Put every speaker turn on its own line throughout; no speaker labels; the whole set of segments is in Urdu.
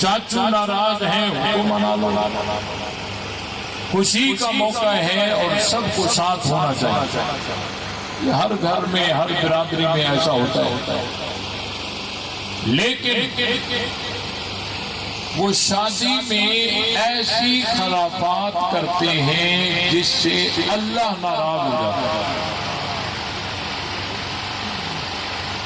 چاچو ناراض ہیں ان کو منا لو، خوشی کا موقع ہے اور سب کو ساتھ ہونا چاہیے. یہ ہر گھر میں ہر برادری میں ایسا ہوتا ہے، لیکن وہ شادی میں ایسی خرافات کرتے ہیں جس سے اللہ ناراض ہو جاتا ہے.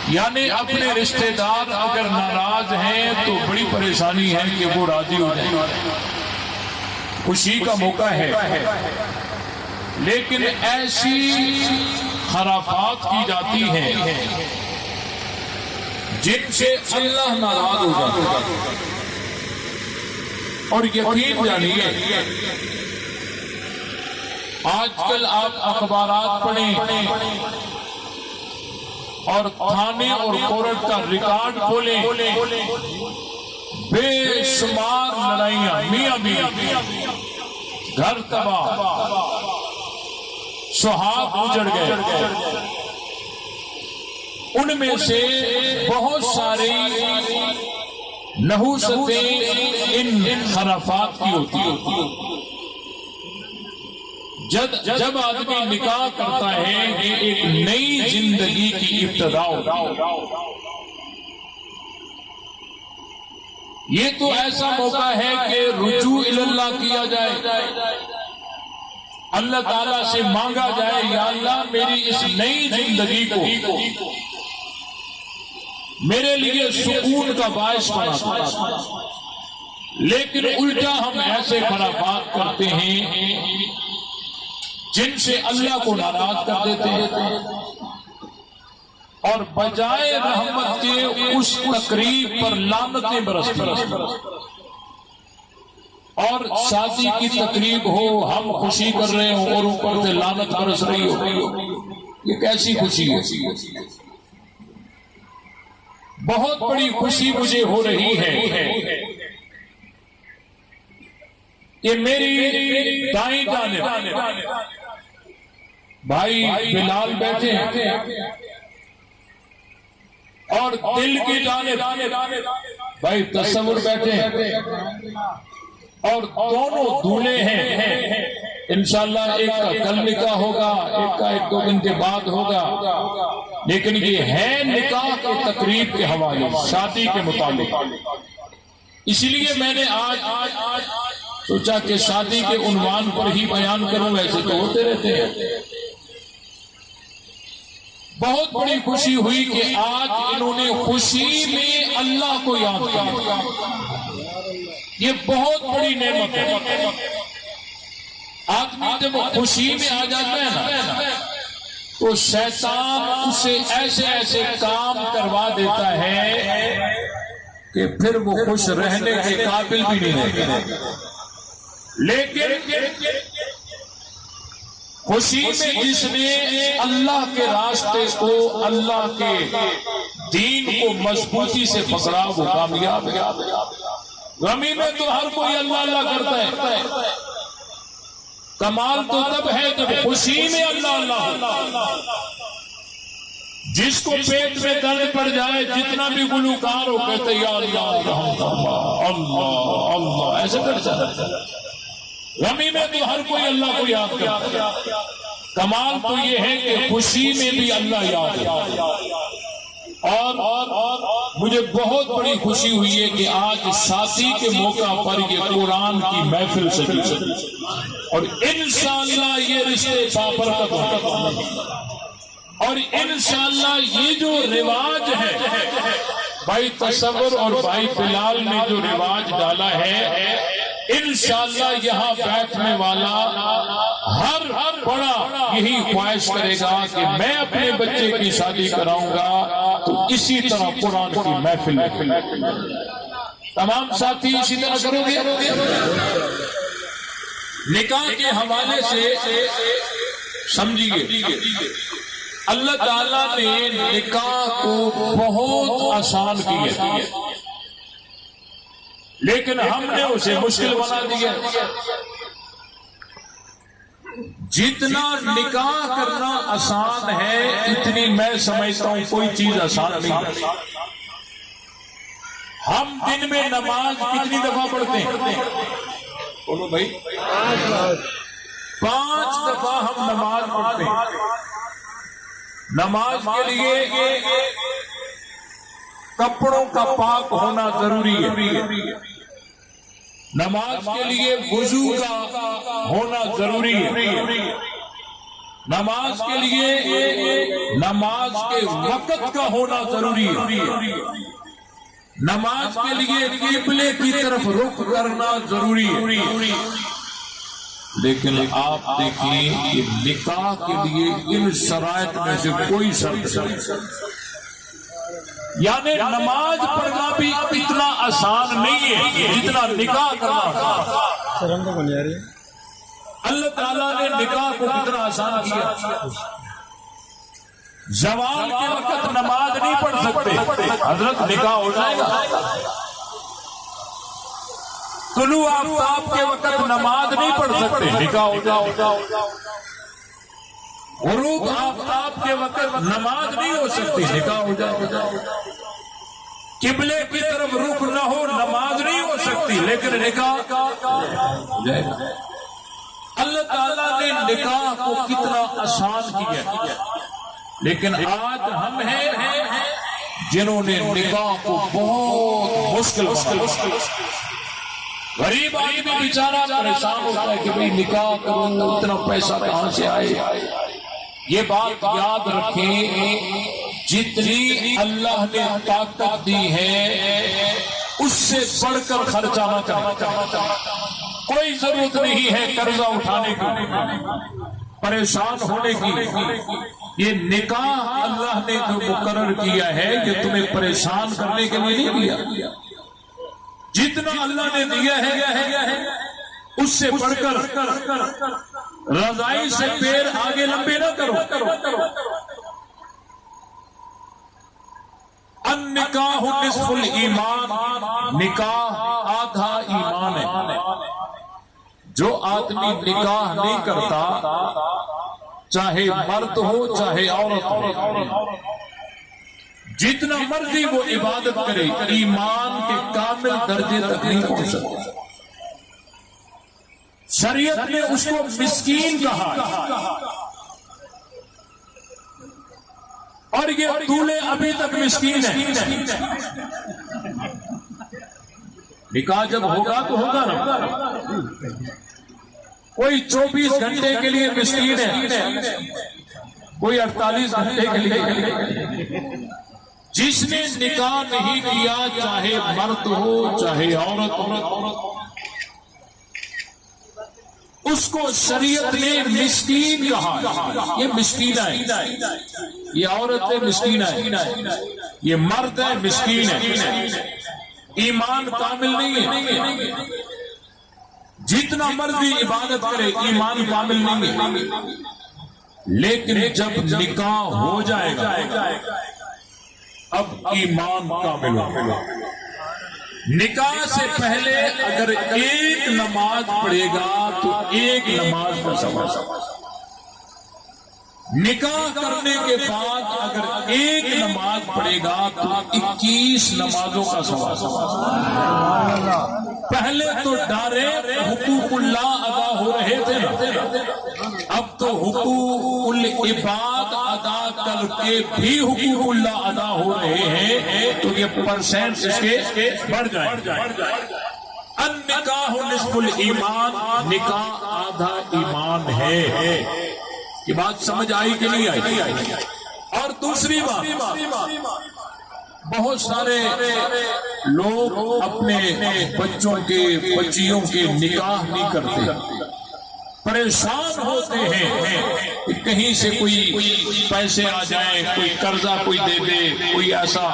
یعنی اپنے رشتہ دار اگر ناراض ہیں تو بڑی پریشانی ہے کہ وہ راضی ہو جائیں. خوشی کا موقع ہے لیکن ایسی خرافات کی جاتی ہیں جن سے اللہ ناراض ہو جاتا ہے. اور یقین جانیے آج کل آپ اخبارات پڑھیں اور تھانے اور کورٹ کا ریکارڈ کھولیں، بے شمار لڑائیاں، میاں بیوی، گھر تباہ، سہاگ اجڑ گئے. ان میں سے بہت ساری نحوستیں ان خرافات کی ہوتی ہیں. جب آدمی نکاح کرتا ہے یہ ایک نئی زندگی کی ابتدا ہوتی. یہ تو ایسا موقع ہے کہ رجوع اللہ کیا جائے، اللہ تعالیٰ سے مانگا جائے یا اللہ میری اس نئی زندگی کو میرے لیے سکون کا باعث بنا. لیکن الٹا ہم ایسے خرافات کرتے ہیں جن سے اللہ کو ناراض کر دیتے ہیں اور بجائے رحمت کے اس تقریب پر لعنتیں برستی ہیں. اور شادی کی تقریب ہو، ہم خوشی کر رہے ہوں اور اوپر سے لعنت برس رہی ہو، یہ کیسی خوشی ہے؟ بہت بڑی خوشی مجھے ہو رہی ہے کہ میری دائیں جانب بھائی بلال بیٹھے ہیں اور دل کی جانب بھائی تصور بیٹھے ہیں اور دونوں دولہے ہیں. انشاءاللہ ایک کا کل نکاح ہوگا، ایک کا 1-2 دن کے بعد ہوگا، لیکن یہ ہے نکاح کے تقریب کے حوالے شادی کے متعلق. اس لیے میں نے آج سوچا کہ شادی کے عنوان پر ہی بیان کروں، ویسے تو ہوتے رہتے ہیں. بہت بڑی خوشی ہوئی کہ آج انہوں نے خوشی میں اللہ کو یاد کیا. یہ بہت بڑی نعمت ہے. آدمی جب خوشی میں آ جاتا ہے نا تو شیطان اسے ایسے ایسے کام کروا دیتا ہے کہ پھر وہ خوش رہنے کے قابل بھی نہیں رہتا. لیکن خوشی میں جس نے اللہ کے راستے کو، اللہ کے دین کو مضبوطی سے پکڑا وہ کامیاب ہے. غمی میں تو ہر کوئی اللہ اللہ کرتا ہے، کمال تو تب ہے جب خوشی میں اللہ اللہ. جس کو پیٹ میں درد پڑ جائے جتنا بھی گلوکار ہو کہتے یا اللہ اللہ اللہ ایسے کر جاتا. غمی میں تو ہر کوئی اللہ کو یاد کرتا ہے. کمال تو یہ ہے کہ خوشی میں بھی اللہ یاد ہے. اور مجھے بہت بڑی خوشی ہوئی ہے کہ آج شادی کے موقع پر یہ قرآن کی محفل سجی اور انشاءاللہ یہ رشتے بابرکت ہوں. اور انشاءاللہ یہ جو رواج ہے بھائی تصور اور بھائی بلال نے جو رواج ڈالا ہے، انشاءاللہ یہاں بیٹھنے والا ہر بڑا یہی خواہش کرے گا کہ میں اپنے بچے کی شادی کراؤں گا تو اسی طرح قرآن کی محفل. تمام ساتھی اسی طرح کرو گے. نکاح کے حوالے سے سمجھیے اللہ تعالیٰ نے نکاح کو بہت آسان کیا لیکن ہم نے اسے مشکل بنا دیا. جتنا نکاح کرنا آسان ہے اتنی میں سمجھتا ہوں کوئی چیز آسان نہیں ہے. ہم دن میں نماز کتنی دفعہ پڑھتے ہیں؟ بولو بھائی، 5 دفعہ ہم نماز پڑھتے ہیں۔ نماز کے لیے کپڑوں کا پاک ہونا ضروری ہے، نماز کے لیے وضو کا ہونا ضروری ہے، نماز کے لیے نماز کے وقت کا ہونا ضروری ہے، نماز کے لیے قبلے کی طرف رخ کرنا ضروری ہے۔ لیکن آپ دیکھیں کہ نکاح کے لیے ان شرائط میں سے کوئی شرط نہیں، یعنی نماز پڑھنا بھی اتنا آسان نہیں ہے جتنا نکاح کرنا۔ اللہ تعالیٰ نے نکاح کو کتنا آسان کیا۔ زوال کے وقت نماز نہیں پڑھ سکتے، حضرت نکاح ہو جائے گا۔ طلوع آفتاب کے وقت نماز نہیں پڑھ سکتے، نکاح ہو جائے۔ غروب آفتاب کے وقت نماز نہیں ہو سکتی، نکاح ہو جائے۔ قبلے کی طرف رخ نہ ہو نماز نہیں ہو سکتی، لیکن نکاح ہو جائے گا۔ اللہ تعالیٰ نے نکاح کو کتنا آسان کیا، لیکن آج ہم ہیں جنہوں نے نکاح کو بہت مشکل۔ غریب آدمی بیچارہ پریشان ہوتا ہے کہ بھئی نکاح کروں، اتنا پیسہ کہاں سے آئے۔ یہ بات یاد رکھیں، جتنی اللہ نے طاقت دی ہے اس سے بڑھ کر خرچہ نہ کریں۔ کوئی ضرورت نہیں ہے قرضہ اٹھانے کی، پریشان ہونے کی۔ یہ نکاح اللہ نے جو مقرر کیا ہے یہ تمہیں پریشان کرنے کے لیے نہیں دیا۔ جتنا اللہ نے دیا ہے اس سے بڑھ کر رضائی سے پیر آگے لمبے نہ کرو۔ النکاح نصف الایمان، نکاح آدھا ایمان ہے۔ جو آدمی نکاح نہیں کرتا، چاہے مرد ہو چاہے عورت ہو، جتنا مرضی وہ عبادت کرے، ایمان کے کامل درجے تک نہیں پہنچ سکتا۔ شریعت نے اس کو مسکین کہا، اور یہ دولہے ابھی تک مسکین ہے۔ نکاح جب ہوگا تو ہوگا نا، کوئی 24 گھنٹے کے لیے مسکین ہے، کوئی 48 گھنٹے کے لیے۔ جس نے نکاح نہیں کیا، چاہے مرد ہو چاہے عورت ہو، اس کو شریعت نے مسکین کہا۔ یہ مسکین ہے، یہ عورت ہے مسکین ہے، یہ مرد ہے مسکین ہے، ایمان کامل نہیں ہے۔ جتنا مرضی عبادت کرے ایمان کامل نہیں ہے۔ لیکن جب نکاح ہو جائے گا اب ایمان کامل ہوگا۔ نکاح سے پہلے اگر ایک نماز پڑھے گا تو ایک نماز کا ثواب، نکاح کرنے کے بعد اگر ایک نماز پڑھے گا تو 21 نمازوں کا ثواب۔ پہلے تو ڈائریکٹ حقوق اللہ ادا ہو رہے تھے، اب تو حقوق العباد ادا کر کے بھی حقوق اللہ ادا ہو رہے ہیں، تو یہ پرسنٹ اس کے بڑھ جائیں۔ النکاح نصف الایمان، نکاح آدھا ایمان ہے۔ یہ بات سمجھ آئی کہ نہیں آئی؟ اور دوسری بات، بہت سارے لوگ اپنے بچوں کے بچیوں کے نکاح نہیں کرتے، پریشان ہوتے ہیں کہ کہیں سے کوئی پیسے آ جائیں، کوئی قرضہ کوئی دے دے، کوئی ایسا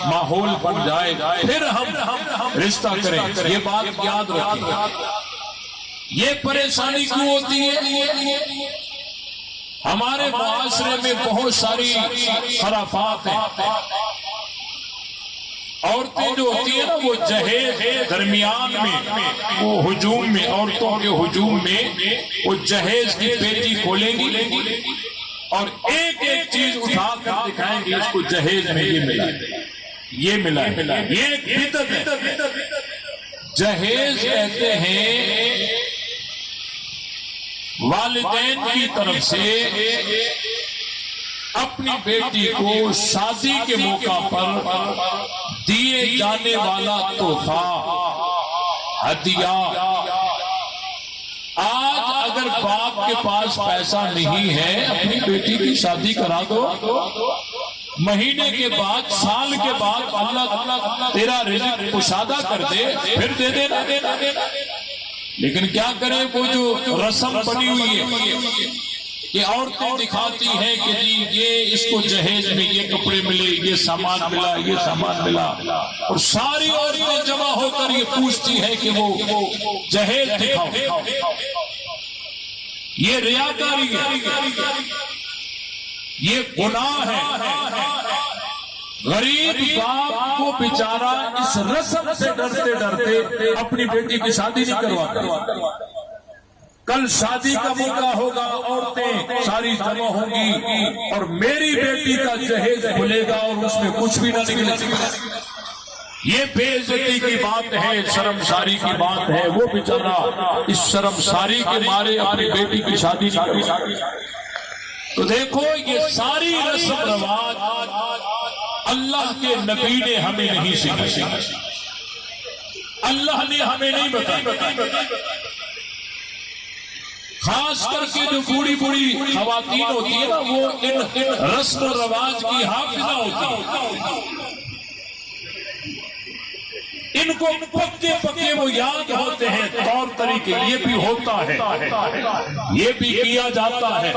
ماحول بن جائے پھر ہم رشتہ کریں۔ یہ بات یاد رکھیں۔ یہ پریشانی کیوں ہوتی ہے؟ ہمارے معاشرے میں بہت ساری خرافات ہیں۔ عورتیں جو ہوتی ہیں نا، وہ جہیز درمیان میں، وہ ہجوم میں، عورتوں کے ہجوم میں وہ جہیز کی پیٹی کھولیں گی اور ایک ایک چیز اٹھا کر دکھائیں گی، اس کو جہیز میں یہ ملا۔ یہ ملا ہے، یہ ایک بدعت ہے۔ جہیز کہتے ہیں والدین کی طرف سے اپنی بیٹی کو شادی کے موقع پر دیے جانے والا تحفہ، ہدیہ۔ آج اگر باپ کے پاس پیسہ نہیں ہے، اپنی بیٹی کی شادی کرا دو، مہینے کے بعد، سال کے بعد اللہ تیرا رزق کشادہ کر دے، پھر دے دینا۔ لیکن کیا کریں، وہ جو رسم بنی ہوئی ہے کہ عورتیں دکھاتی ہیں کہ جی یہ اس کو جہیز میں یہ کپڑے ملے، یہ سامان ملا، یہ سامان ملا، اور ساری عورتیں جمع ہو کر یہ پوچھتی ہیں کہ وہ جہیز دکھاؤ۔ یہ ریاکاری ہے، یہ گناہ ہے۔ غریب باپ کو بیچارہ اس رسم سے ڈرتے ڈرتے اپنی بیٹی کی شادی نہیں کرواتا۔ کل شادی کا موقع ہوگا، عورتیں ساری جمع ہوں گی اور میری بیٹی کا جہیز کھلے گا اور اس میں کچھ بھی نہ نکلے گا۔ یہ بے عزتی کی بات ہے، شرمساری کی بات ہے۔ وہ بیچارہ اس شرمساری کے مارے اپنی بیٹی کی شادی نہیں کرتا۔ تو دیکھو، یہ ساری رسم رواج اللہ کے نبی نے ہمیں نہیں سکھائی، اللہ نے ہمیں نہیں بتایا۔ خاص کر کے جو بوڑھی بوڑھی خواتین ہوتی ہیں نا، وہ ان رسم و رواج کی حافظہ ہوتی ہیں۔ ان کو پکے پکے وہ یاد ہوتے ہیں طور طریقے، یہ بھی ہوتا ہے، یہ بھی کیا جاتا ہے،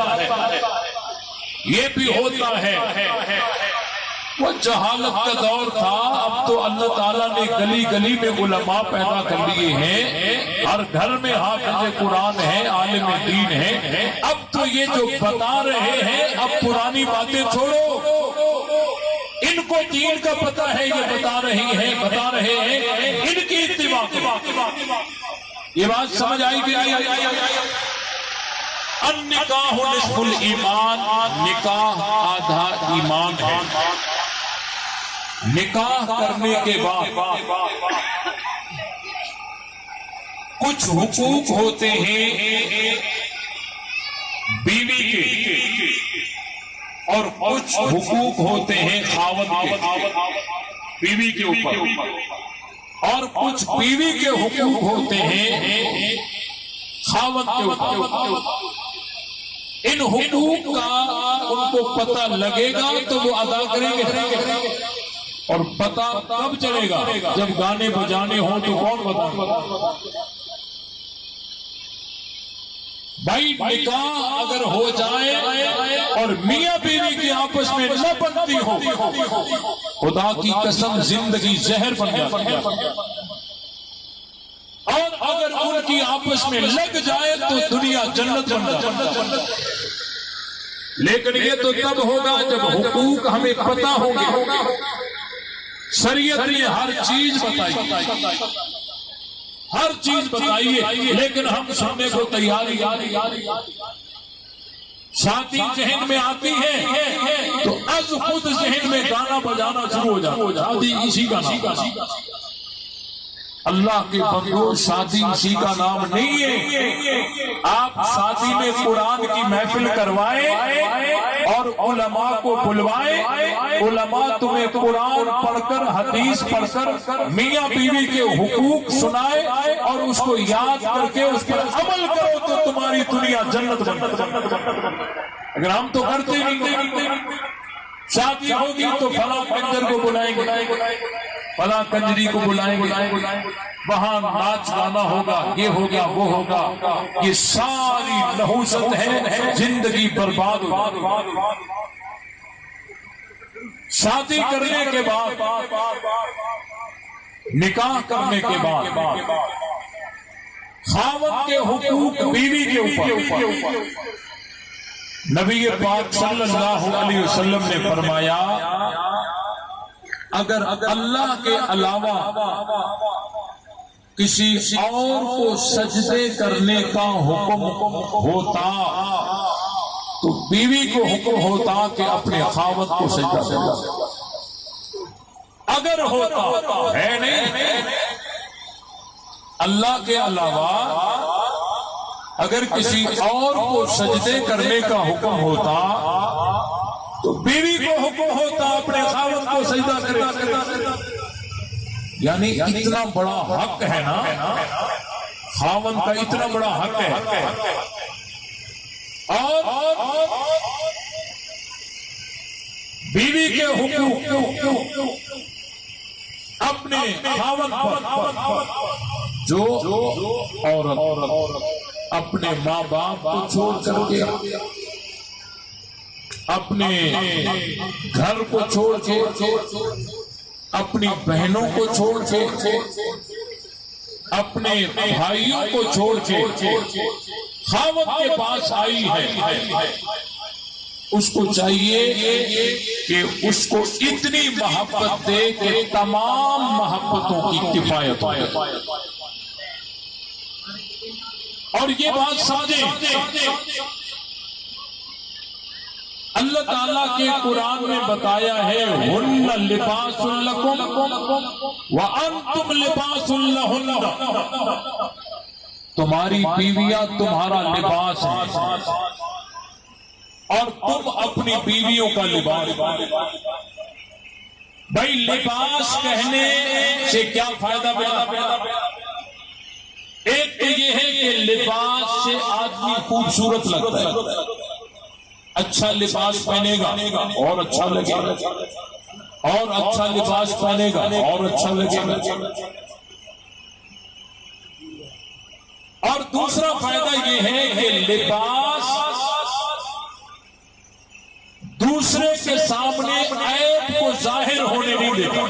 یہ بھی ہوتا ہے۔ وہ جہالت کا دور تھا، اب تو اللہ تعالیٰ نے گلی گلی میں علماء پیدا کر لیے ہیں، ہر گھر میں حافظ قرآن ہے، عالم دین ہے۔ اب تو یہ جو بتا رہے ہیں، اب پرانی باتیں چھوڑو، ان کو دین کا پتہ ہے، یہ بتا رہے ہیں، ان کی اتباع کرو۔ یہ بات سمجھ آئی کہ النکاح نصف الایمان، نکاح آدھا ایمان ہے۔ نکاح کرنے کے بعد کچھ حقوق ہوتے ہیں بیوی کے اور کچھ حقوق ہوتے ہیں خاوند کے بیوی کے اوپر، اور کچھ بیوی کے حقوق ہوتے ہیں خاوند کے اوپر۔ ان حقوق کا ان کو پتہ لگے گا تو وہ ادا کریں گے، اور پتہ کب چلے گا؟ جب گانے بجانے ہوں تو کون بتائے؟ بھائی نکاح اگر ہو جائے اور میاں بیوی کے آپس میں نہ بنتی ہو، خدا کی قسم زندگی زہر بن جاتی ہے، اور اگر ان کی آپس میں لگ جائے تو دنیا جنت بن جاتی ہے۔ لیکن یہ تو تب ہوگا جب حقوق ہمیں پتہ ہوں گے۔ شریعت نے ہر چیز بتائی، ہر چیز بتائیے، لیکن ہم سننے کو تیار ہی۔ شادی ذہن میں آتی ہے تو از خود ذہن میں گانا بجانا شروع ہو جاتا، شادی اسی کا نام۔ اللہ کے بندو، شادی اسی کا نام نہیں ہے۔ آپ شادی میں قرآن کی محفل کروائیں اور علماء کو بلوائیں، علماء تمہیں قرآن پڑھ کر، حدیث پڑھ کر میاں بیوی کے حقوق سنائے اور اس کو یاد کر کے اس پر عمل کرو تو تمہاری دنیا جنت بن۔ اگر ہم تو کرتے نہیں، شادی ہوگی تو فلاں کنجر کو بلائیں گے، فلاں کنجری کو بلائیں گے، وہاں ناچ گانا ہوگا، یہ ہوگا وہ ہوگا۔ یہ ساری نحوست ہے، زندگی برباد ہو۔ شادی کرنے کے بعد، نکاح کرنے کے بعد خاوند کے حقوق بیوی کے اوپر نبی پاک صلی اللہ علیہ وسلم نے فرمایا، اگر اللہ کے علاوہ کسی اور کو سجدے کرنے کا حکم ہوتا تو بیوی کو حکم ہوتا کہ اپنے خاوند کو سجدہ کرے۔ اگر ہوتا ہے نہیں، اللہ کے علاوہ اگر کسی اور کو سجدے کرنے کا حکم ہوتا تو بیوی کو حکم ہوتا اپنے خاوند کو سجدہ کرے۔ یعنی اتنا بڑا حق ہے نا، خاوند کا اتنا بڑا حق ہے، اور بیوی کے حقوق اپنے خاوند پر، جو عورت اپنے ماں باپ کو چھوڑ کر کے، اپنے گھر کو چھوڑ کے، اپنی بہنوں کو چھوڑ کے، اپنے بھائیوں کو چھوڑ کے خاوند کے پاس آئی ہے، اس کو چاہیے کہ اس کو اتنی محبت دے کہ تمام محبتوں کی کفایت ہو۔ اور یہ بات سمجھیں، اللہ تعالیٰ کے قرآن میں بتایا ہے ہن لباس لکم وانتم لباس لہن، تمہاری بیویاں تمہارا لباس ہیں اور تم اپنی بیویوں کا لباس۔ بھائی لباس کہنے سے کیا فائدہ ملا؟ ایک تو یہ ہے کہ لباس سے آدمی خوبصورت لگتا ہے، اچھا لباس پہنے گا اور اچھا لگے گا، اور اچھا لباس پہنے گا اور اچھا لگے گا۔ اور دوسرا فائدہ یہ ہے کہ لباس دوسرے کے سامنے عیب کو ظاہر ہونے نہیں دیتا۔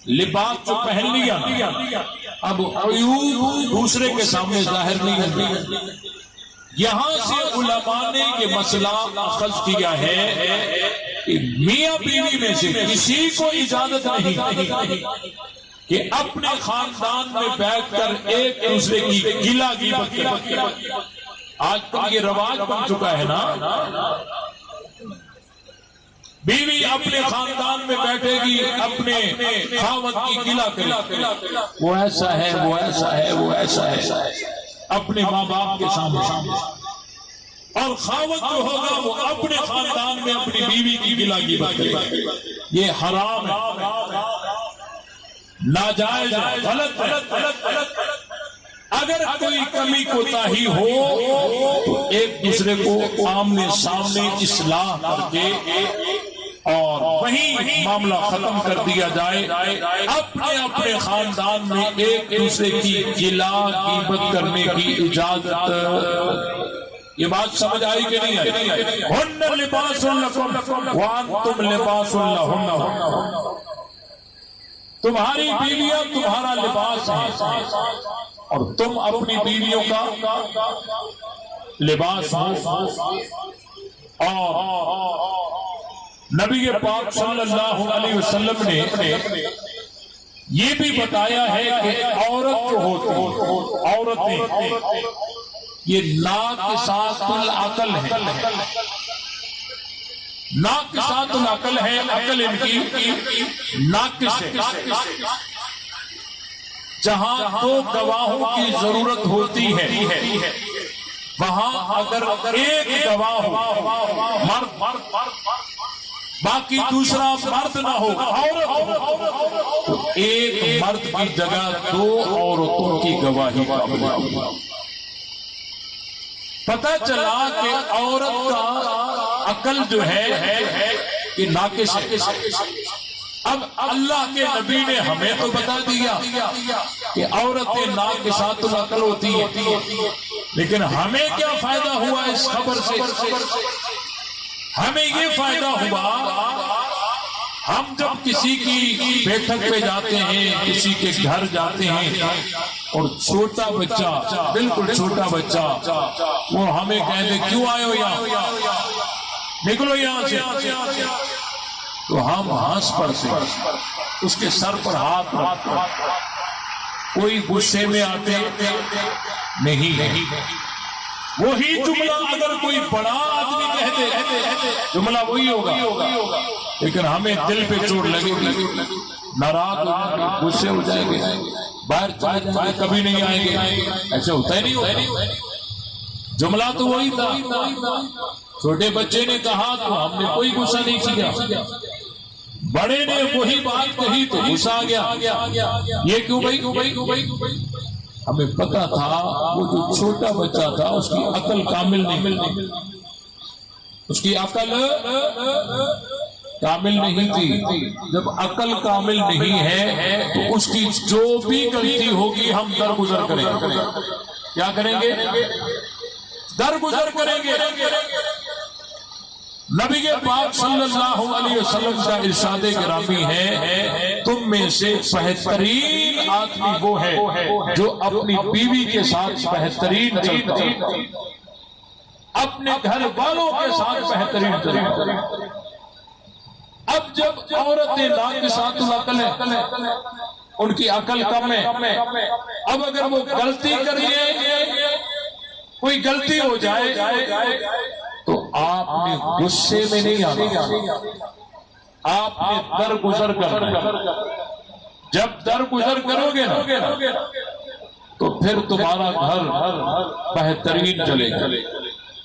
لباس جو پہن لیا اب عیوب دوسرے کے سامنے ظاہر نہیں ہوتی۔ یہاں سے علماء نے یہ مسئلہ اخذ کیا ہے کہ میاں بیوی میں سے کسی کو اجازت نہیں کہ اپنے خاندان میں بیٹھ کر ایک دوسرے کی گلہ غیبت کرے۔ آج تک یہ رواج بن چکا ہے نا، بیوی اپنے خاندان میں بیٹھے گی، اپنے خاوند کی گلہ کرے، وہ ایسا ہے، وہ ایسا ہے، وہ ایسا ہے، اپنے ماں باپ کے سامنے۔ اور خاوند جو ہوگا وہ اپنے خاندان میں اپنی بیوی کی گلہ غیبت کرے۔ یہ حرام ہے، ناجائز ہے، غلط ہے۔ اگر کوئی کمی کوتاہی ہو تو ایک دوسرے کو آمنے سامنے اصلاح کر کے اور وہیں معاملہ ختم کر دیا جائے۔ اپنے اپنے خاندان میں ایک دوسرے کی گلہ غیبت کرنے کی اجازت۔ یہ بات سمجھ آئی کہ نہیں آئی؟ ہن لباس لکم وانتم لباس لہن، تمہاری بیویاں تمہارا لباس ہیں اور تم اپنی بیویوں کا لباس ہو۔ اور نبی پاک صلی اللہ علیہ وسلم نے یہ بھی بتایا ہے کہ عورت جو ہوتی ہے، عورتیں یہ ناقصات العقل ہے، ناقصات العقل ہے، عقل ان کی ناقص ہے۔ جہاں دو گواہوں کی ضرورت ہوتی ہے وہاں اگر ایک گواہ ہو مرد، باقی دوسرا مرد نہ ہو عورت، تو ایک مرد کی جگہ دو عورتوں کی گواہی قابل ہے۔ پتہ چلا کہ عورت کا عقل جو ہے یہ ناقص ہے۔ اب اللہ کے نبی نے ہمیں تو بتا دیا کہ عورتیں ناقصات العقل ہوتی ہیں، لیکن ہمیں کیا فائدہ ہوا اس خبر سے؟ ہمیں یہ فائدہ ہوا ہم جب کسی کی بیٹھک پہ جاتے ہیں، کسی کے گھر جاتے ہیں اور چھوٹا بچہ، بالکل چھوٹا بچہ، وہ ہمیں کہتے کیوں آئے ہو یہاں، نکلو یہاں سے، تو ہم ہنس پڑتے، اس کے سر پر ہاتھ رکھتے، کوئی غصے میں آتے نہیں، وہی جملہ اگر کوئی بڑا آدمی کہہ دے جملہ وہی ہوگا، لیکن ہمیں دل پہ چوٹ لگے گی، ناراض ہو جائیں گے، غصے ہو جائیں گے، باہر چلے جائیں گے، کبھی نہیں آئیں گے. ایسے ہوتا ہی نہیں ہوتا. جملہ تو وہی تھا. چھوٹے بچے نے کہا تو ہم نے کوئی غصہ نہیں کیا، بڑے نے وہی بات کہی تو غصہ آ گیا. یہ کیوں بھائی؟ ہمیں پتا تھا وہ جو چھوٹا بچہ تھا اس کی عقل کامل نہیں، اس کی عقل کامل نہیں تھی. جب عقل کامل نہیں ہے تو اس کی جو بھی غلطی ہوگی ہم درگزر کریں گے. کیا کریں گے؟ درگزر کریں گے. نبی پاک صلی اللہ علیہ وسلم کا ارشاد گرامی ہے تم میں سے بہترین آدمی وہ ہے جو اپنی بیوی کے ساتھ بہترین چلتا ہے، اپنے گھر والوں کے ساتھ بہترین چلتا ہے. اب جب عورتیں ناقصات العقل ہیں، ان کی عقل کم ہے، اب اگر وہ غلطی کر لیں، کوئی غلطی ہو جائے تو آپ نے غصے میں نہیں آنا، آپ نے درگزر کرنا. جب درگزر کرو گے نا تو پھر تمہارا گھر بہترین چلے گا.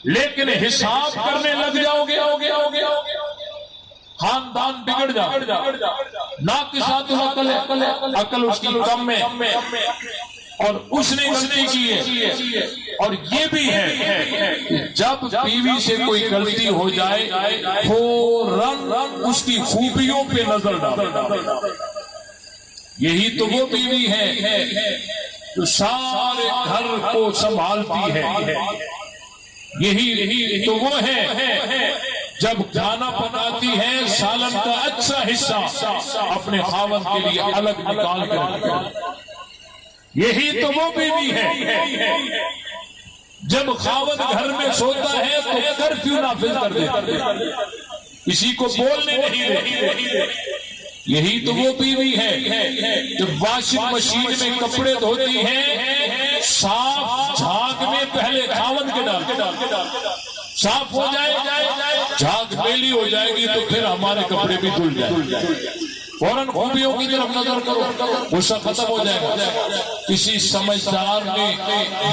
لیکن حساب کرنے لگ جاؤ گے خاندان بگڑ جائے. ناقصات العقل ہے، عقل اس کی کم ہے اور اس نے غلطی کی ہے. اور یہ بھی ہے کہ جب بیوی سے کوئی غلطی ہو جائے فوراً اس کی خوبیوں پہ نظر ڈالو. یہی تو وہ بیوی ہے جو سارے گھر کو سنبھالتی ہے. یہی تو وہ ہے جب کھانا پکاتی ہے سالن کا اچھا حصہ اپنے خاوند کے لیے الگ نکال کر. یہی تو وہ بیوی ہے جب خاوند گھر میں سوتا ہے تو کرفیو نافذ کر دیتا ہے، کسی کو بولنے نہیں دیتی. یہی تو وہ بیوی ہے جب واشنگ مشین میں کپڑے دھوتی ہے صاف جھاگ میں پہلے خاوند کے ڈال صاف ہو جائے، جھاگ میلی ہو جائے گی تو پھر ہمارے کپڑے بھی دھل جائیں. فوراً خوبیوں کی طرف نظر کرو، غصہ ختم ہو جائے گا. کسی سمجھدار نے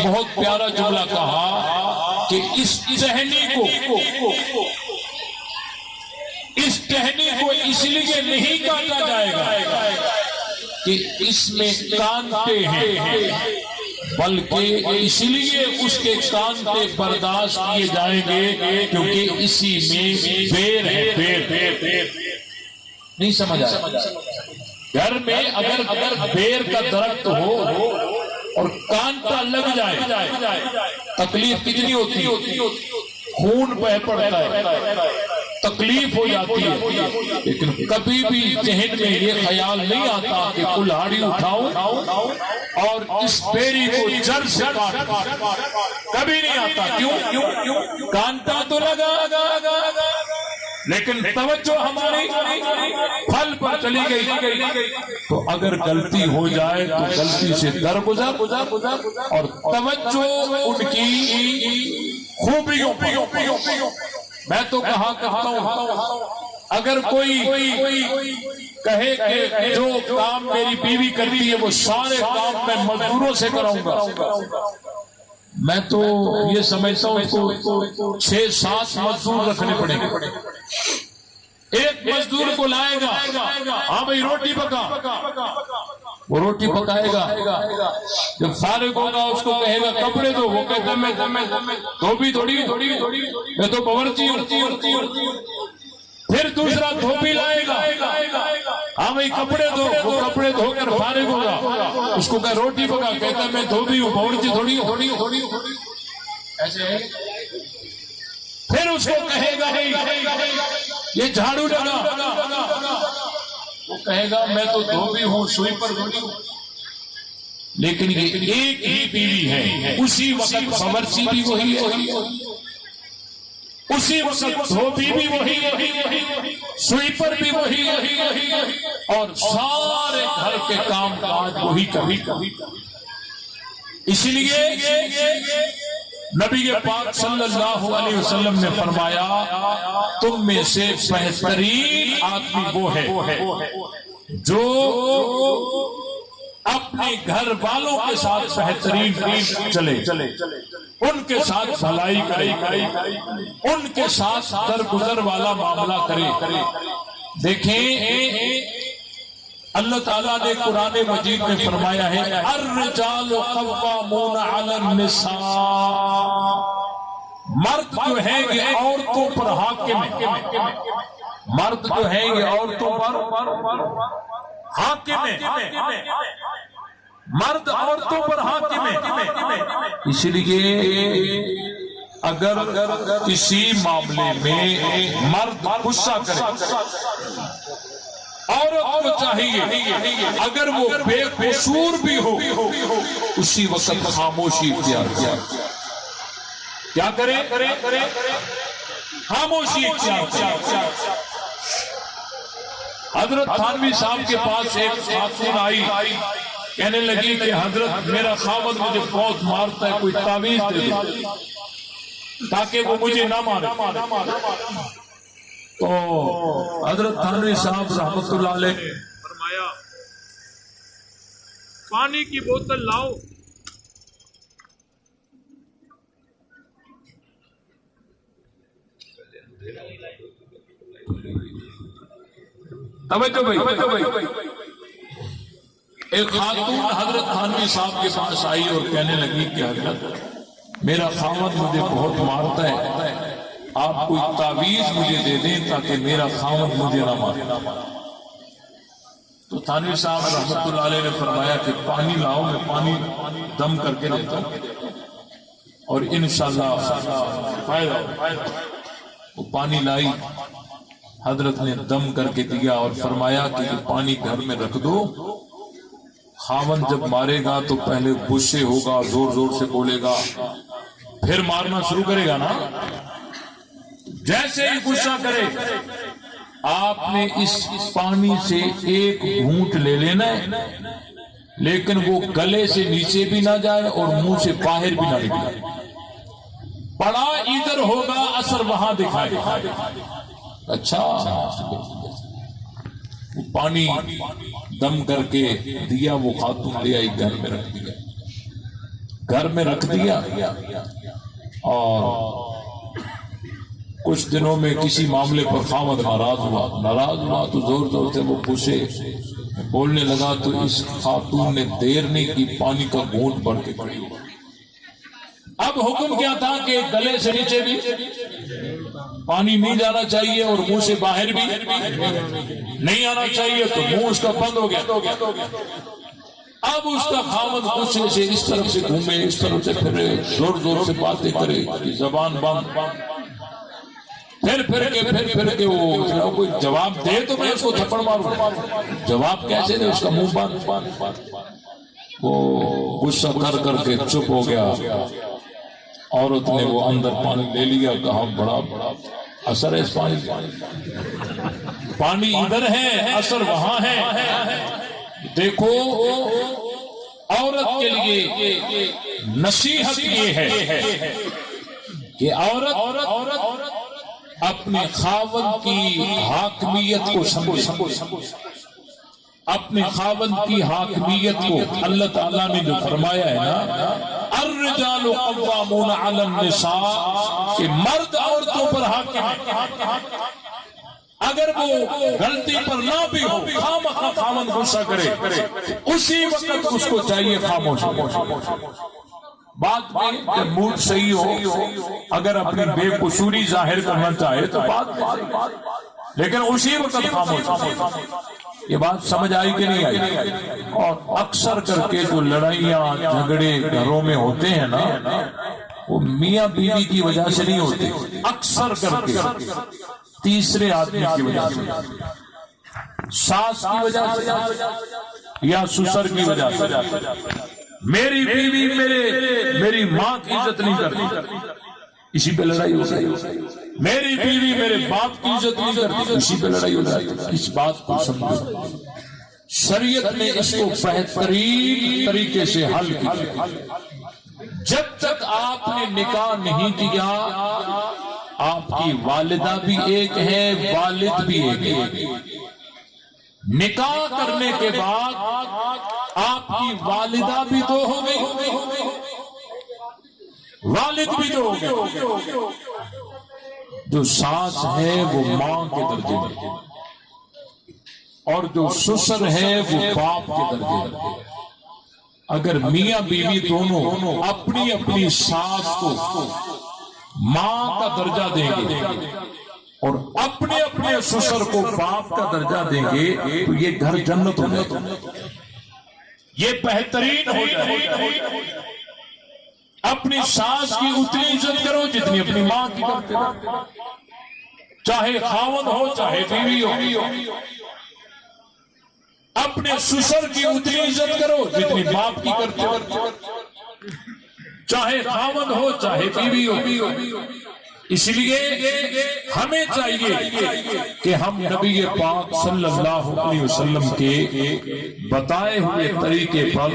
بہت پیارا جملہ کہا کہ اس ٹہنی کو اس لیے نہیں کاٹا جائے گا کہ اس میں کانٹے ہیں، بلکہ اس لیے اس کے کانٹے برداشت کیے جائیں گے کیونکہ اسی میں بیر ہے. بیر نہیں سمجھا؟ گھر میں اگر بیر کا درخت ہو اور کانٹا لگ جائے تکلیف کتنی ہوتی؟ خون بہہ پڑتا ہے، تکلیف ہو جاتی ہے. لیکن کبھی بھی ذہن میں یہ خیال نہیں آتا کہ کلہاڑی اٹھاؤں اور اس بیری کو جڑ سے کاٹوں. کبھی نہیں آتا. کیوں؟ کانٹا تو لگا لیکن توجہ ہماری پھل پر چلی گئی. تو اگر غلطی ہو جائے تو غلطی سے درگزر اور توجہ ان کی خوبیوں پر. میں تو کہا کرتا ہوں اگر کوئی کہے کہ جو کام میری بیوی کرتی ہے وہ سارے کام میں مزدوروں سے کراؤں گا، میں تو یہ سمجھتا ہوں اس کو 6-7 مزدور رکھنے پڑیں گے. ایک مزدور کو لائے گا، ہاں بھائی روٹی پکا، وہ روٹی پکائے گا. جب فارغ ہوگا اس کو کہے گا کپڑے دو، وہ کہتا میں دھوبی تھوڑی میں تو باورچی ہوں. پھر دوسرا دھوبی لائے گا، ہاں بھائی کپڑے دو، وہ کپڑے دھو کر فارغ ہوگا، اس کو کہا روٹی پکا، کہتا میں دھوبی ہوں، باورچی تھوڑی ہوں. ایسے پھر اس کو کہے گا یہ جھاڑو لگا، وہ کہے گا میں تو دھوبی ہوں، سوئی پر دھوبی ہوں. لیکن یہ ایک ہی بیوی ہے، اسی وقت باورچی بھی وہی ہے، اسی وقت دھوبی بھی وہی ہے، سوئی پر بھی وہی ہے اور سارے گھر کے کام کاج وہی کبھی. اس لیے نبی پاک صلی اللہ علیہ وسلم نے فرمایا تم میں سے بہترین آدمی وہ ہے جو اپنے گھر والوں کے ساتھ بہترین چلے، ان کے ساتھ بھلائی کرے، ان کے ساتھ درگزر والا معاملہ کرے۔ دیکھیں اللہ تعالیٰ نے قرآن مجید میں فرمایا ہے الرجال قوامون علی النساء، مرد جو ہیں یہ عورتوں پر حاکم ہیں، مرد جو ہیں یہ عورتوں پر حاکم ہیں، مرد عورتوں پر حاکم ہیں۔ اس لیے اگر کسی معاملے میں مرد غصہ کرے، عورت کو چاہیے اگر وہ بے قصور بھی ہو اسی وقت خاموشی اختیار کیا، کیا کرے؟ خاموشی اختیار کیا۔ حضرت تھانوی صاحب کے پاس ایک خاتون آئی، کہنے لگی کہ حضرت میرا خاوند مجھے بہت مارتا ہے، کوئی تعویذ دے دو تاکہ وہ مجھے نہ مارے۔ تو حضرت تھانوی صاحب رحمۃ اللہ علیہ نے
فرمایا پانی کی بوتل لاؤ،
توجہ بھائی، ایک خاتون حضرت تھانوی صاحب کے پاس آئی اور کہنے لگی کہ حضرت میرا خاوند مجھے بہت مارتا ہے، آپ کوئی تعویذ مجھے دے دیں تاکہ میرا خاوند مجھے نہ مارے۔ تو تھانوی صاحب رحمۃ اللہ علیہ نے فرمایا کہ پانی لاؤ، میں پانی دم کر کے دیتا ہوں اور انشاءاللہ فائدہ ہو۔ وہ پانی لائی، حضرت نے دم کر کے دیا اور فرمایا کہ یہ پانی گھر میں رکھ دو، خاوند جب مارے گا تو پہلے غصے ہوگا، زور زور سے بولے گا، پھر مارنا شروع کرے گا نا۔ جیسے ہی غصہ کرے آپ نے اس پانی سے ایک گھونٹ لے لینا ہے، لیکن وہ گلے سے نیچے بھی نہ جائے اور منہ سے باہر بھی نہ نکلے، پڑا ادھر ہوگا اثر وہاں دکھائے۔ اچھا، وہ پانی دم کر کے دیا، وہ خاتون لے آئی، گھر میں رکھ دیا، گھر میں رکھ دیا۔ اور کچھ دنوں میں کسی معاملے پر خاوند ناراض ہوا تو زور زور سے وہ پوچھے، بولنے لگا تو اس خاتون نے دیر نہیں کی، پانی کا گھونٹ بڑھ کے پڑی۔ اب حکم کیا تھا کہ گلے سے نیچے بھی پانی نہیں جانا چاہیے اور منہ سے باہر بھی نہیں آنا چاہیے، تو منہ اس کا بند ہو گیا۔ اب اس کا خاوند غصے سے اس طرف سے گھومے، اس طرف سے پھرے، زور زور سے باتیں کرے، زبان بند، پھر کے وہ کوئی جواب دے تو میں اس کو تھپڑ ماروں، جواب کیسے دے، اس کا منہ بند۔ وہ غصہ کر کے چپ ہو گیا۔ عورت نے وہ اندر پانی لے لیا، کہا بڑا اثر ہے اس پانی، پانی ادھر ہے اثر وہاں ہے۔ دیکھو عورت کے لیے نصیحت یہ ہے کہ عورت اپنے خاوند کی حاکمیت کو سمجھے، اپنے خاوند کی حاکمیت کو اللہ تعالیٰ نے جو فرمایا ہے نا الرجال قوامون علی النساء، کہ مرد عورتوں پر حاکم ہے، اگر وہ غلطی پر نہ بھی ہو، خامخواہ خاوند غصہ کرے، اسی وقت اس کو چاہیے خاموش۔ بات میں جب موڈ صحیح ہو، اگر اپنی بے قصوری ظاہر کرنا چاہے تو بات، لیکن اسی وقت خاموش۔ یہ بات سمجھ آئی کہ نہیں آئی؟ اور اکثر کر کے جو لڑائیاں جھگڑے گھروں میں ہوتے ہیں نا، وہ میاں بیوی کی وجہ سے نہیں ہوتے، اکثر کر کے تیسرے آدمی کی وجہ سے، ساس کی وجہ سے یا سسر کی وجہ سے۔ میری بیوی میری ماں کی عزت نہیں کرتی، اسی پہ لڑائی ہو جائے، میری بیوی میرے باپ کی عزت نہیں کرتی، اسی پہ لڑائی ہو جائے۔ اس بات کو سمجھو، شریعت نے اس کو بہترین طریقے سے حل کیا۔ جب تک آپ نے نکاح نہیں کیا آپ کی والدہ بھی ایک ہے والد بھی ایک ہے. نکاح کرنے کے بعد آپ کی والدہ بھی دو ہو گئی والد بھی دو ہو گئے. جو ساس ہے وہ ماں کے درجے میں اور جو سسر ہے وہ باپ کے درجے میں. اگر میاں بیوی دونوں اپنی اپنی ساس کو ماں کا درجہ دیں گے اور اپنے اپنے سسر کو باپ کا درجہ دیں گے تو یہ گھر جنت ہو جائے, یہ بہترین ہو جائے. اپنی ساس کی اتنی عزت کرو جتنی اپنی ماں کی کرتے ہو, چاہے خاوند ہو چاہے بیوی ہو. اپنے سسر کی اتنی عزت کرو جتنی باپ کی کرتے ہو, چاہے خاوند ہو چاہے بیوی ہو. اس لیے ہمیں چاہیے کہ ہم نبی پاک صلی اللہ علیہ وسلم کے بتائے ہوئے طریقے پر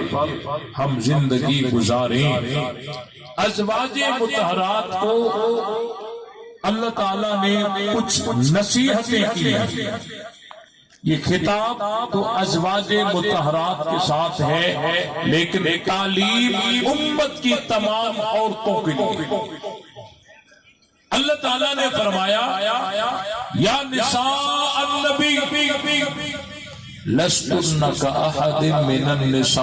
ہم زندگی گزاریں. ازواج مطہرات کو اللہ تعالیٰ نے کچھ نصیحتیں کی ہیں. یہ خطاب تو ازواج مطہرات کے ساتھ ہے لیکن تعلیم امت کی تمام عورتوں کے لیے. اللہ تعالیٰ نے فرمایا یا نساء النبی لستن کاحد من النساء,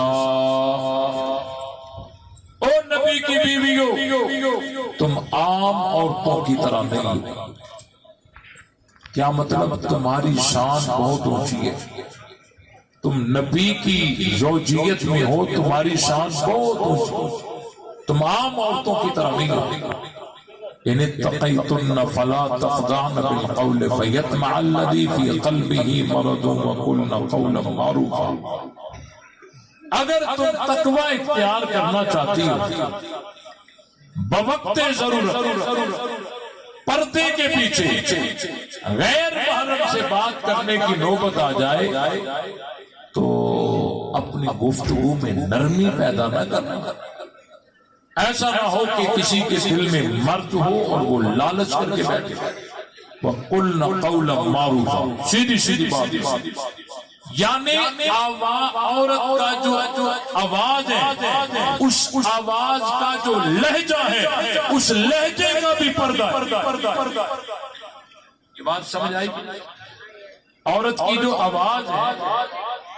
او نبی کی بیویوں تم عام عورتوں کی طرح نہیں. کیا مطلب؟ تمہاری شان بہت اونچی ہے, تم نبی کی زوجیت میں ہو, تمہاری شان بہت اونچی, تم عام عورتوں کی طرح نہیں ہو. ان اتقیتن فلا تخضعن بالقول فیطمع الذی فی قلبہ مرض وقلن قولا معروفا. اگر تم تقوی اختیار کرنا چاہتی ہو بوقت ضرورت پردے کے پیچھے غیر محرم سے بات کرنے کی نوبت آ جائے تو اپنی گفتگو میں نرمی پیدا نہ کرنا. ایسا نہ ہو کہ کسی کے دل میں مرض ہو اور وہ لالچ کر کے بیٹھے. وَقُلْنَ قَوْلًا مَعْرُوفًا, سیدھی سیدھی بات. یعنی عورت کا جو آواز ہے اس آواز کا جو لہجہ ہے اس لہجے کا بھی پردہ ہے. یہ بات سمجھ آئی؟ عورت کی جو آواز ہے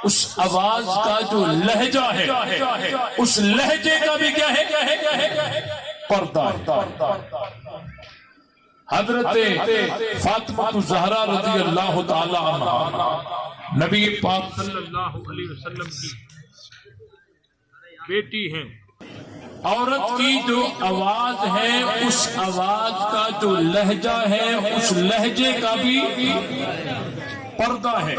اس آواز کا جو لہجہ ہے اس لہجے کا بھی کیا ہے؟ پردہ ہے. حضرت فاطمہ الزہرا رضی اللہ تعالی عنہا نبی پاک
صلی اللہ علیہ وسلم کی بیٹی ہیں.
عورت کی جو آواز ہے اس آواز کا جو لہجہ ہے اس لہجے کا بھی پردہ ہے.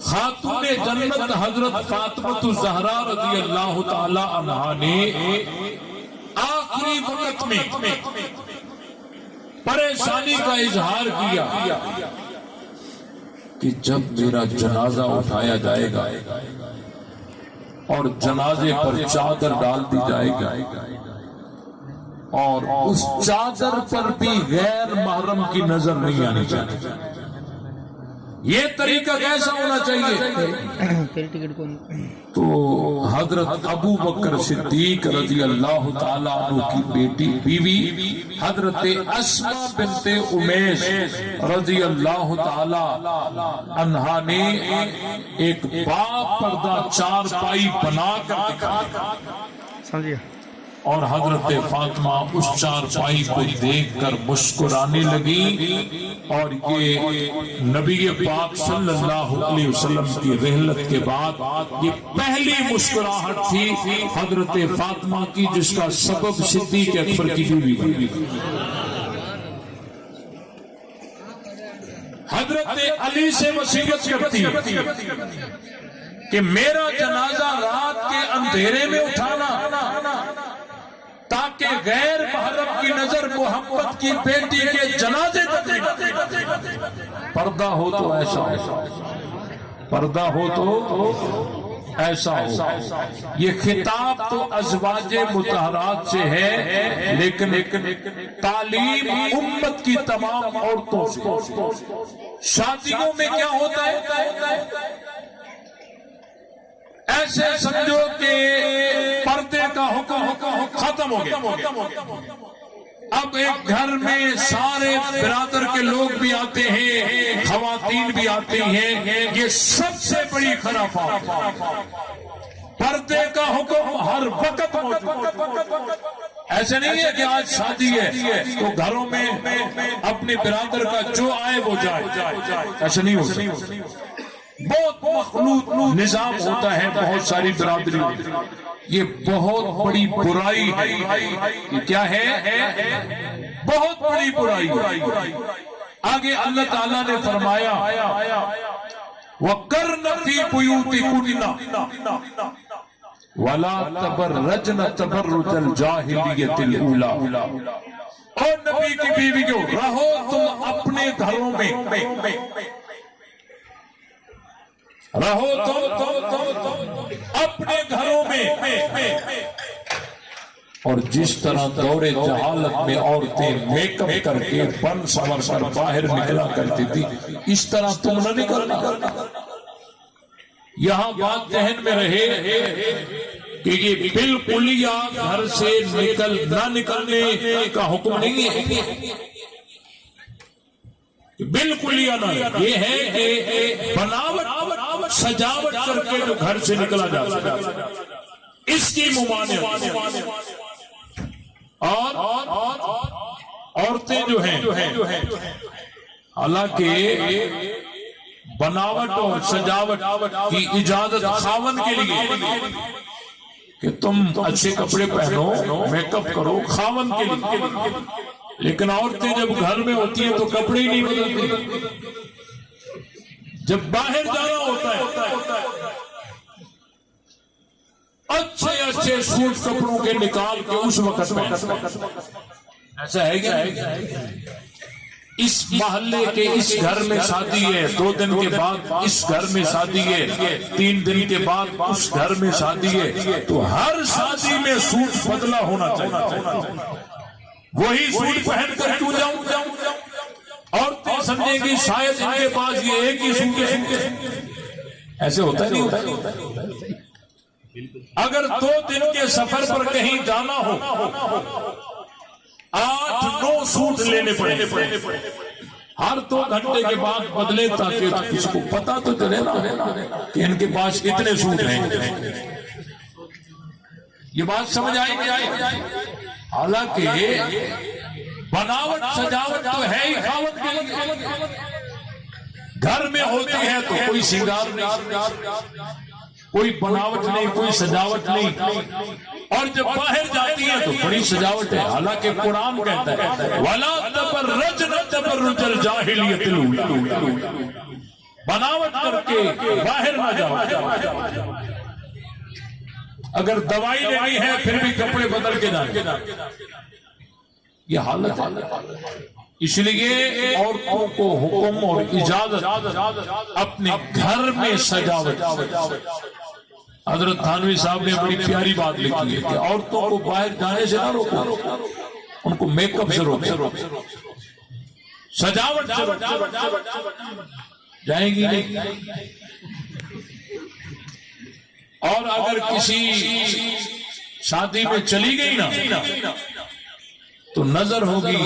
خاتون جنت حضرت فاطمہ الزہرا رضی اللہ تعالی عنہا نے آخری وقت میں پریشانی کا اظہار کیا کہ جب میرا جنازہ اٹھایا جائے گا اور جنازے پر چادر ڈال دی جائے گی اور اس چادر پر بھی غیر محرم کی نظر نہیں آنی چاہیے. یہ طریقہ کیسا ہونا چاہیے؟ تو حضرت ابو بکر صدیق رضی اللہ تعالیٰ عنہ کی بیٹی بیوی حضرت اسماء بنت امیس رضی اللہ تعالیٰ عنہا نے ایک با پردہ چارپائی بنا کر دکھایا اور حضرت فاطمہ اس چارپائی کو دیکھ کر مسکرانے لگی. اور یہ نبی پاک صلی اللہ علیہ وسلم کی رحلت کے بعد یہ پہلی مسکراہٹ تھی حضرت فاطمہ کی جس کا سبب صدیق اکبر کی بیوی بنی. حضرت علی سے وصیت کرتی کہ میرا جنازہ رات کے اندھیرے میں اٹھانا تاکہ غیر محرم کی نظر محمد کی بیٹی کے جنازے پردہ ہو تو ایسا پردہ ہو تو ایسا ہو. یہ خطاب تو ازواج مطہرات سے ہے، لیکن تعلیم امت کی تمام عورتوں سے. شادیوں میں کیا ہوتا ہے؟ ایسے سمجھو کہ پردے کا حکم ختم ہو گیا. اب ایک گھر میں سارے برادر کے لوگ بھی آتے ہیں، خواتین بھی آتی ہیں. یہ سب سے بڑی خرافات. پردے کا حکم ہر وقت موجود. ایسے نہیں ہے کہ آج شادی ہے تو گھروں میں اپنے برادر کا جو آئے وہ جائے. ایسے نہیں ہوتا. بہت مخلوط نظام ہوتا ہے بہت ساری برادری. یہ بہت بڑی برائی ہے. یہ کیا ہے؟ بہت بڑی برائی. آگے اللہ تعالیٰ نے فرمایا وَقَرْنَ فِي بُيُوتِكُنَّ وَلَا تَبَرَّجْنَ تَبَرُّجَ الْجَاهِلِيَّةِ الْأُولَىٰ. اور نبی کی بیویوں رہو تم اپنے گھروں میں، رہو تم اپنے گھروں میں. اور جس طرح دور جہالت میں عورتیں میک اپ کر کے بن سنور کر باہر نکلا کرتی تھی، اس طرح تم نہ نکلنا. یہاں بات ذہن میں رہے کہ یہ بالکل ہی گھر سے نہ نکلنے کا حکم نہیں ہے. بالکل یہ ہے کہ بناوٹ سجاوٹ کر کے جو گھر سے نکلا جا سکتا اس کی ممانعت. اور عورتیں جو ہیں حالانکہ بناوٹ اور سجاوٹ کی اجازت خاوند کے لیے کہ تم اچھے کپڑے پہنو، میک اپ کرو، خاوند کے لیے. لیکن عورتیں جب گھر میں ہوتی ہیں تو کپڑے ہی نہیں بدلتی. جب باہر جانا ہوتا ہے اچھے سوٹ کپڑوں کے نکال کے اس وقت پہنتے. ایسا ہے کیا؟ اس محلے کے اس گھر میں شادی ہے، 2 دن کے بعد اس گھر میں شادی ہے، 3 دن کے بعد اس گھر میں شادی ہے، تو ہر شادی میں سوٹ بدلا ہونا چاہیے. وہی سوٹ پہن کر کیوں جاؤں؟ عورتیں سمجھیں گی شاید ان کے پاس یہ ایک ہی سوٹ ہے. ایسے ہوتا ہے نہیں ہوتا. اگر 2 دن کے سفر پر کہیں جانا ہو 8-9 سوٹ لینے پڑے. ہر 2 گھنٹے کے بعد بدلے تاکہ کسی کو پتا تو چلے نا کہ ان کے پاس اتنے سوٹ ہیں. یہ بات سمجھ آئی؟ حالانکہ بناوٹ سجاوٹ تو ہے ہی خاوند کے لیے. گھر میں ہوتی ہے تو کوئی سنگار نہیں، کوئی بناوٹ نہیں، کوئی سجاوٹ نہیں. اور جب باہر جاتی ہے تو بڑی سجاوٹ ہے. حالانکہ قرآن کہتا ہے وَلَا تَبَرَّجْنَ تَبَرُّجَ الْجَاهِلِيَّةِ الْأُولَىٰ. بناوٹ کر کے باہر نہ جاؤ. اگر دوائی لینی ہے پھر بھی کپڑے بدل کے جائیں. یہ حالت ہے. اس لیے عورتوں کو حکم اور اجازت اپنے گھر میں سجاوٹ. حضرت تھانوی صاحب نے بڑی پیاری بات لکھی ہے کہ عورتوں کو باہر جانے سے نہ روکو، ان کو میک اپ سے روکو، سجاوٹ سے جائیں گی نہیں. اور اگر کسی شادی میں چلی گئی نا تو نظر ہوگی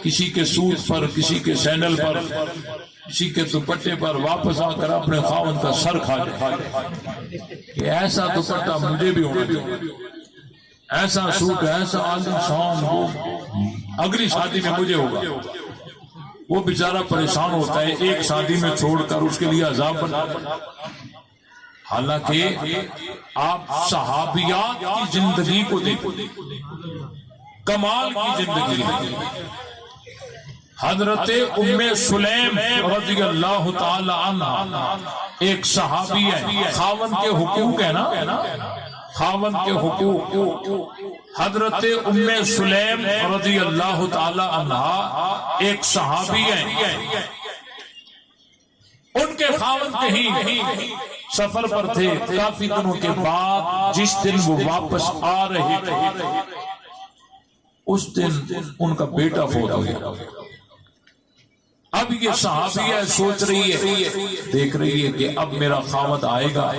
کسی کے سوٹ پر، کسی کے سینڈل پر، کسی کے دوپٹے پر، واپس آ کر اپنے خاوند کا سر کھا جائے کہ ایسا دوپٹہ مجھے بھی ہونا چاہیے، ایسا سوٹ، ایسا عالی شان ہو، اگلی شادی میں مجھے ہوگا. وہ بیچارہ پریشان ہوتا ہے ایک شادی میں چھوڑ کر، اس کے لیے عذاب بنا. حالانکہ آپ صحابیات کی زندگی کو دیکھو، کمال کی زندگی. حضرت ام سلیم رضی اللہ تعالی عنہ ایک صحابی ہے. خاوند کے حقوق ہے نا، خاوند کے حقوق. حضرت ام سلیم رضی اللہ تعالی عنہ ایک صحابی ہے. ان کے خاوند کہیں سفر پر تھے، کافی دنوں کے بعد جس دن وہ واپس آ رہے تھے اس دن ان کا بیٹا فوت ہو گیا۔ اب یہ صحابیہ سوچ رہی ہے، دیکھ رہی ہے کہ اب میرا خاوند آئے گا،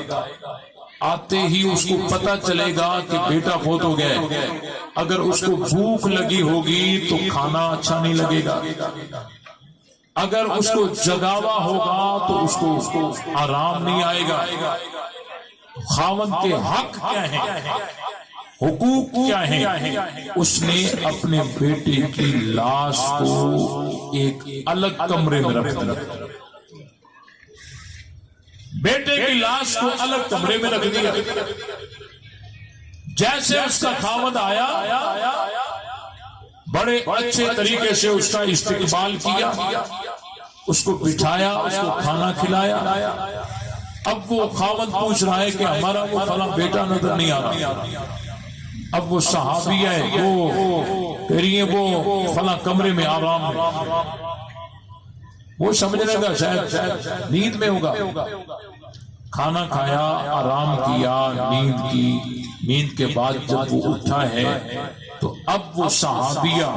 آتے ہی اس کو پتا چلے گا کہ بیٹا فوت ہو گیا ہے، اگر اس کو بھوک لگی ہوگی تو کھانا اچھا نہیں لگے گا، اگر اس کو جگاوا ہوگا تو اس کو آرام نہیں آئے گا۔ خاوند کے حق کیا ہیں، حقوق کیا ہیں؟ اس نے اپنے بیٹے کی لاش کو ایک الگ کمرے میں رکھ دیا، بیٹے کی لاش کو الگ کمرے میں رکھ دیا۔ جیسے اس کا خاوند آیا، بڑے اچھے طریقے سے اس کا استقبال کیا، اس کو بٹھایا، اس کو کھانا کھلایا۔ اب وہ خاوند پوچھ رہا ہے کہ ہمارا وہ فلاں بیٹا نظر نہیں آ رہا۔ اب وہ صحابی ہے، وہ کہہ رہی ہے وہ فلاں کمرے میں آرام ہے۔ وہ سمجھنے کا شاید نیند میں ہوگا۔ کھانا کھایا، آرام کیا، نیند کی۔ نیند کے بعد جب وہ اٹھا ہے تو اب وہ صحابیہ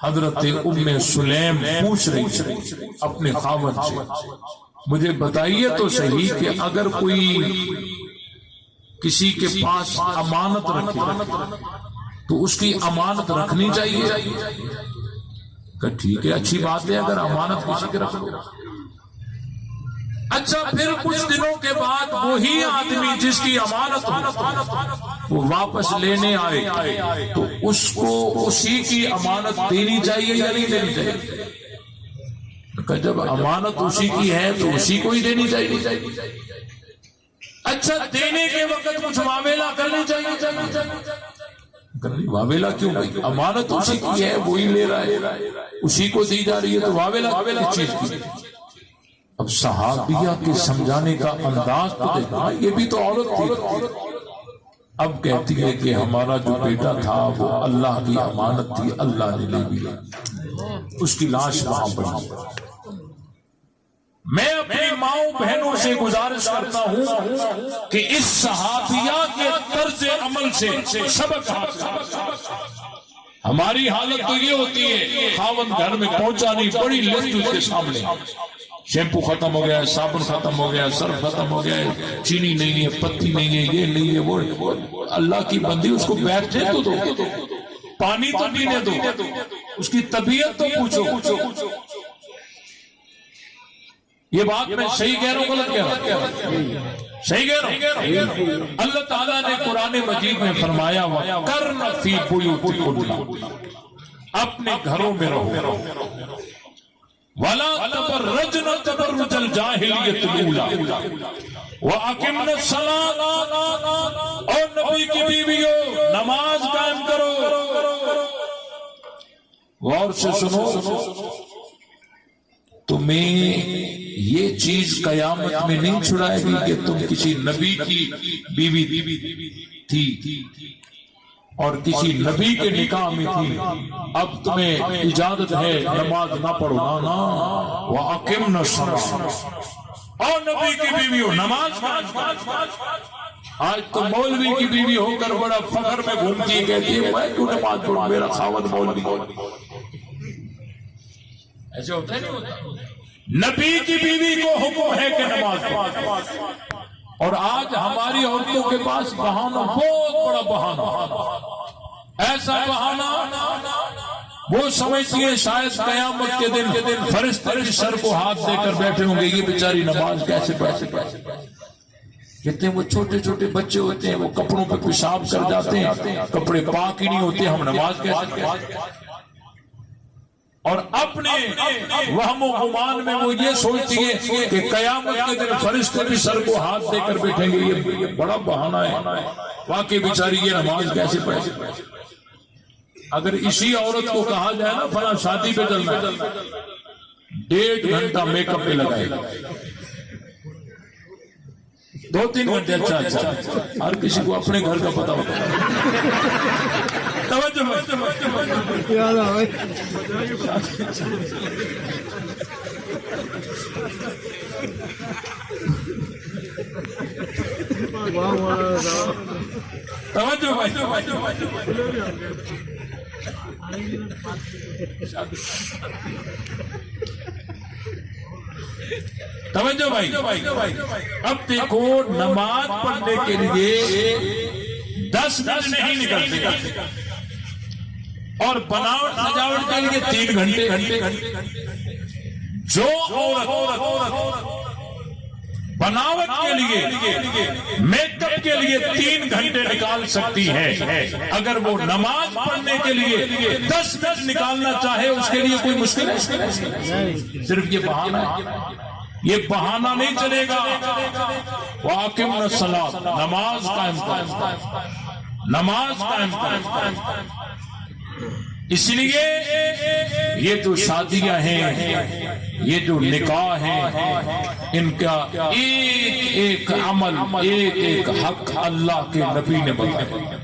حضرت ام سلیم پوچھ رہی اپنے خاوند سے، مجھے بتائیے تو صحیح کہ اگر کوئی کسی کے پاس امانت رکھے تو اس کی امانت رکھنی چاہیے؟ کہ ٹھیک ہے، اچھی بات ہے اگر امانت کسی کے رکھ لو۔ اچھا، پھر کچھ دنوں کے بعد وہی آدمی جس کی امانت وہ واپس لینے آئے تو اس کو اسی کی امانت دینی چاہیے یا نہیں دینی چاہیے؟ کہ جب امانت اسی کی ہے تو اسی کو ہی دینی چاہیے۔ اچھا، دینے کے وقت کچھ معاملہ کرنی چاہیے؟ واویلا کیوں بھائی؟ امانت اسی کی ہے، وہی لے رہا ہے، اسی کو دی جا رہی ہے، تو واویلا کس چیز کی؟ اب صحابیہ کے سمجھانے کا انداز تو دیکھا، یہ بھی تو عورت تھی۔ اب کہتی ہے کہ ہمارا جو بیٹا تھا وہ اللہ کی امانت تھی، اللہ نے لے لی، اس کی لاش وہاں پڑی۔ میں اپنی ماؤں بہنوں سے گزارش کرتا ہوں کہ اس صحابیہ کے طرز عمل سے سبق حاصل۔ ہماری حالت تو یہ ہوتی ہے، خاوند گھر میں پہنچا نہیں، بڑی لسٹ اس کے سامنے، شیمپو ختم ہو گیا، صابن ختم ہو گیا، سرف ختم ہو گیا، چینی نہیں ہے، پتی نہیں ہے، یہ نہیں ہے، وہ۔ اللہ کی بندی، اس کو بیٹھنے تو دو، پانی تو پینے دو، اس کی طبیعت تو پوچھو۔ یہ بات میں صحیح کہہ رہا ہوں غلط کہہ رہا ہوں؟ صحیح کہہ رہا ہوں۔ اللہ تعالیٰ نے قرآن مجید میں فرمایا وَقَرْنَ فِي بُيُوتِكُنَّ، اپنے گھروں میں رہو، وَلَا تَبَرَّجْنَ تَبَرُّجَ الْجَاهِلِيَّةِ الْأُولَىٰ وَأَقِمْنَ الصَّلَاةَ، اور نبی کی بیویوں نماز قائم کرو۔ غور سے سنو، تمہیں یہ چیز قیامت میں نہیں چھڑائے گی کہ تم کسی نبی کی بیوی تھی اور کسی نبی کے نکاح میں تھی، اب تمہیں اجازت ہے نماز نہ پڑھو، نا وَأَقِمْنَ الصَّلَاةَ، اور نبی کی بیویوں نماز۔ آج تو مولوی کی بیوی ہو کر بڑا فخر میں گھومتی ہے، کہتی ہے میں کیوں نماز پڑھوں، میرا خاوند مولوی۔ ایسے ہوتا ہے نہیں ہوتا؟ نبی کی بیوی کو حکم ہے کہ نماز پڑھو، اور آج ہماری عورتوں کے پاس بہانہ، بہت بڑا بہانہ، ایسا بہانہ وہ سمجھتی ہے شاید قیامت کے دن فرشتے کی سر کو ہاتھ دے کر بیٹھے ہوں گے، یہ بیچاری نماز کیسے پڑھے۔ کہتے ہیں وہ چھوٹے چھوٹے بچے ہوتے ہیں، وہ کپڑوں پہ پیشاب کر جاتے ہیں، کپڑے پاک ہی نہیں ہوتے، ہم نماز کیسے پڑھیں؟ اور اپنے وہم و گمان میں وہ یہ سوچتی ہے کہ قیامت کے دن فرشتے بھی سر کو ہاتھ دے کر بیٹھیں گے، یہ بڑا بہانہ ہے، واقعی بیچاری یہ نماز کیسے پڑھے۔ اگر اسی عورت کو کہا جائے نا فلاں شادی پہ چلنا ہے، 1.5 گھنٹہ میک اپ پہ لگائے گا، 2-3 گھنٹے۔ اچھا، ہر کسی کو اپنے گھر کا پتہ ہوتا ہے۔ توجہ، توجہ بھائی، توجہ بھائی، اب دیکھو نماز پڑھنے کے لیے 10 منٹ نہیں نکلتے اور بناوٹ سجاوٹ کے لیے 3 گھنٹے. جو عورت بناوٹ کے لیے میک اپ کے لیے 3 گھنٹے نکال سکتی ہے، اگر وہ نماز پڑھنے کے لیے 10 منٹ نکالنا چاہے اس کے لیے کوئی مشکل ہے؟ صرف یہ بہانہ ہے، یہ بہانہ نہیں چلے گا. وَأَقِمْنَا الصَّلَاةَ، نماز قائم کرو، نماز قائم کرو. اس لیے یہ جو شادیاں ہیں، یہ جو نکاح ہیں، ان کا ایک ایک عمل، ایک ایک حق اللہ کے نبی نے بتایا.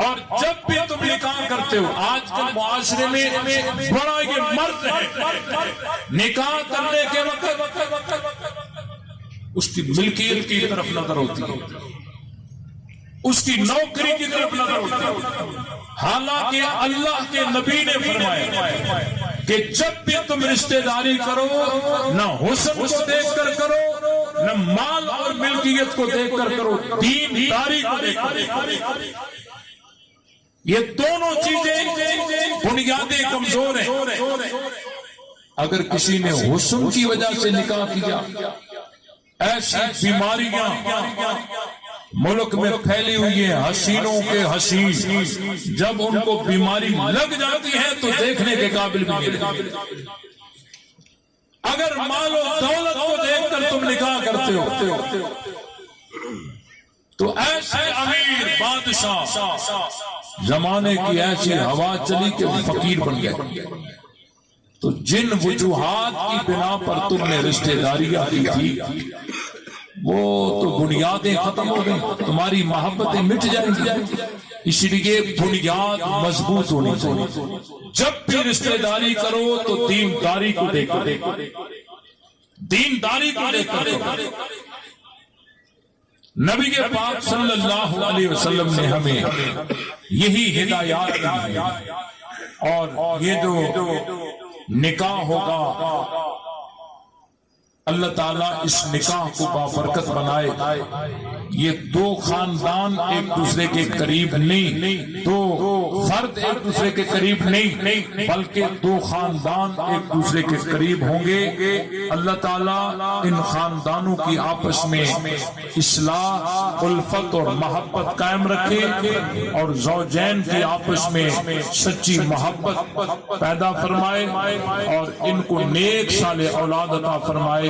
اور جب بھی تم نکاح کرتے ہو، آج کل معاشرے میں بڑا یہ مرد ہے، نکاح کرنے کے وقت اس کی ملکیت کی طرف نظر ہوتی ہے، اس کی نوکری کی طرف نظر ہوتی ہے. حالانکہ اللہ کے نبی نے فرمایا کہ جب بھی تم رشتہ داری کرو، نہ حسن کو دیکھ کر کرو، نہ مال اور ملکیت کو دیکھ کر کرو، دین داری کو دیکھ کر. یہ دونوں چیزیں بنیادیں کمزور ہیں. اگر کسی نے حسن کی وجہ سے نکاح کیا، ایسی بیماریاں ملک میں پھیلی ہوئی ہیں، حسینوں کے حسین، جب ان کو بیماری لگ جاتی ہے تو دیکھنے کے قابل بھی نہیں. اگر مال و دولت کو دیکھ کر تم نکاح کرتے ہو تو ایسے امیر بادشاہ، زمانے کی ایسی ہوا چلی کہ فقیر بن گئے. تو جن وجوہات کی بنا پر تم نے رشتہ داریاں کی تھی، وہ تو بنیادیں ختم ہو گئی، تمہاری محبتیں مٹ جائیں گی. اسی لیے بنیاد مضبوط ہونی چاہیے. جب بھی رشتہ داری کرو تو دینداری کو دیکھ کر، دینداری کو دیکھ کر. نبی کے پاک صلی اللہ علیہ وسلم نے ہمیں یہی ہدایات دی ہیں. اور یہ جو نکاح ہوگا، اللہ تعالیٰ اس نکاح کو بابرکت بنائے. یہ 2 خاندان ایک دوسرے کے قریب نہیں، 2 فرد ایک دوسرے کے قریب نہیں، بلکہ 2 خاندان ایک دوسرے کے قریب ہوں گے. اللہ تعالیٰ ان خاندانوں کی آپس میں اصلاح، الفت اور محبت قائم رکھے، اور زوجین کی آپس میں سچی محبت پیدا فرمائے، اور ان کو نیک صالح اولاد عطا فرمائے،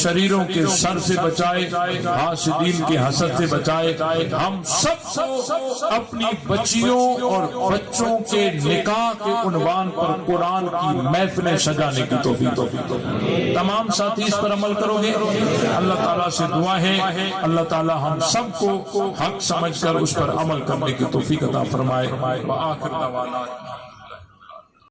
شریروں کے سر سے بچائے، حاسدین کے حسد سے بچائے. ہم سب کو اپنی بچیوں اور بچوں کے نکاح کے عنوان پر قرآن کی محفلیں سجانے کی توفیق. تمام ساتھی اس پر عمل کرو گے. اللہ تعالیٰ سے دعا ہے اللہ تعالیٰ ہم سب کو حق سمجھ کر اس پر عمل کرنے کی توفیق عطا فرمائے. وآخر دعوانا